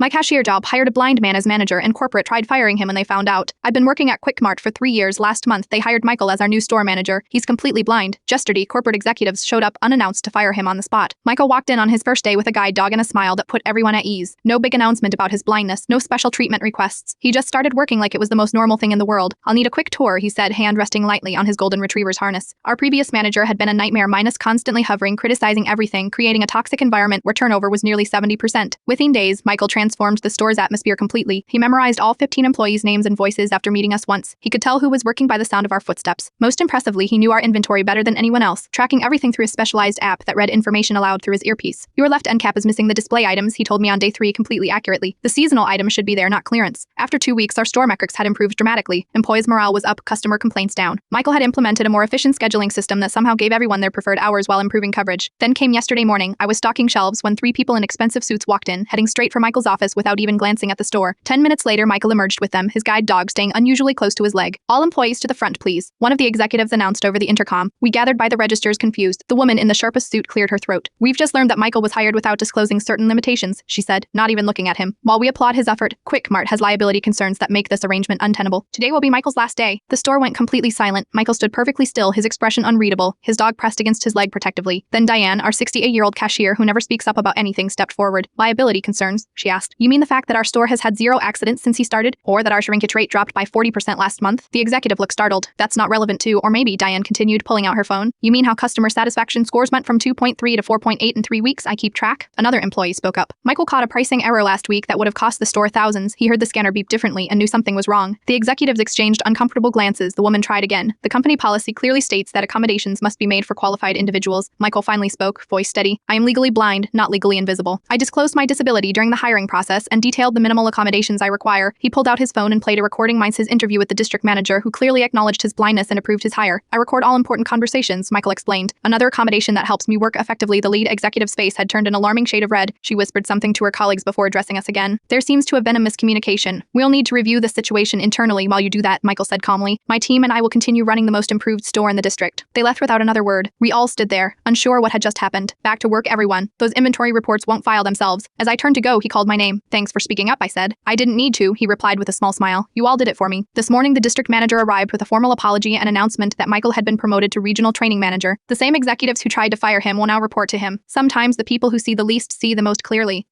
My cashier job hired a blind man as manager and corporate tried firing him when they found out. I've been working at Quick Mart for 3 years. Last month, they hired Michael as our new store manager. He's completely blind. Yesterday, corporate executives showed up unannounced to fire him on the spot. Michael walked in on his first day with a guide dog and a smile that put everyone at ease. No big announcement about his blindness, no special treatment requests. He just started working like it was the most normal thing in the world. I'll need a quick tour, he said, hand resting lightly on his golden retriever's harness. Our previous manager had been a nightmare, constantly hovering, criticizing everything, creating a toxic environment where turnover was nearly 70%. Within days, Michael transformed the store's atmosphere completely. He memorized all 15 employees' names and voices after meeting us once. He could tell who was working by the sound of our footsteps. Most impressively, he knew our inventory better than anyone else, tracking everything through a specialized app that read information aloud through his earpiece. Your left end cap is missing the display items, he told me on day 3 completely accurately. The seasonal items should be there, not clearance. After 2 weeks, our store metrics had improved dramatically. Employees' morale was up, customer complaints down. Michael had implemented a more efficient scheduling system that somehow gave everyone their preferred hours while improving coverage. Then came yesterday morning. I was stocking shelves when 3 people in expensive suits walked in, heading straight for Michael's office without even glancing at the store. 10 minutes later, Michael emerged with them, his guide dog staying unusually close to his leg. All employees to the front, please. One of the executives announced over the intercom. We gathered by the registers, confused. The woman in the sharpest suit cleared her throat. We've just learned that Michael was hired without disclosing certain limitations, she said, not even looking at him. While we applaud his effort, Quick Mart has liability concerns that make this arrangement untenable. Today will be Michael's last day. The store went completely silent. Michael stood perfectly still, his expression unreadable, his dog pressed against his leg protectively. Then Diane, our 68-year-old cashier who never speaks up about anything, stepped forward. Liability concerns, she asked. You mean the fact that our store has had 0 accidents since he started? Or that our shrinkage rate dropped by 40% last month? The executive looked startled. That's not relevant to, or maybe, Diane continued, pulling out her phone. You mean how customer satisfaction scores went from 2.3 to 4.8 in 3 weeks? I keep track. Another employee spoke up. Michael caught a pricing error last week that would have cost the store thousands. He heard the scanner beep differently and knew something was wrong. The executives exchanged uncomfortable glances. The woman tried again. The company policy clearly states that accommodations must be made for qualified individuals. Michael finally spoke, voice steady. I am legally blind, not legally invisible. I disclosed my disability during the hiring process and detailed the minimal accommodations I require. He pulled out his phone and played a recording of his interview with the district manager, who clearly acknowledged his blindness and approved his hire. I record all important conversations, Michael explained. Another accommodation that helps me work effectively. The lead executive's face had turned an alarming shade of red. She whispered something to her colleagues before addressing us again. There seems to have been a miscommunication. We'll need to review the situation internally. While you do that, Michael said calmly, my team and I will continue running the most improved store in the district. They left without another word. We all stood there, unsure what had just happened. Back to work, everyone. Those inventory reports won't file themselves. As I turned to go, he called my name. Thanks for speaking up, I said. I didn't need to, he replied with a small smile. You all did it for me. This morning, the district manager arrived with a formal apology and announcement that Michael had been promoted to regional training manager. The same executives who tried to fire him will now report to him. Sometimes the people who see the least see the most clearly.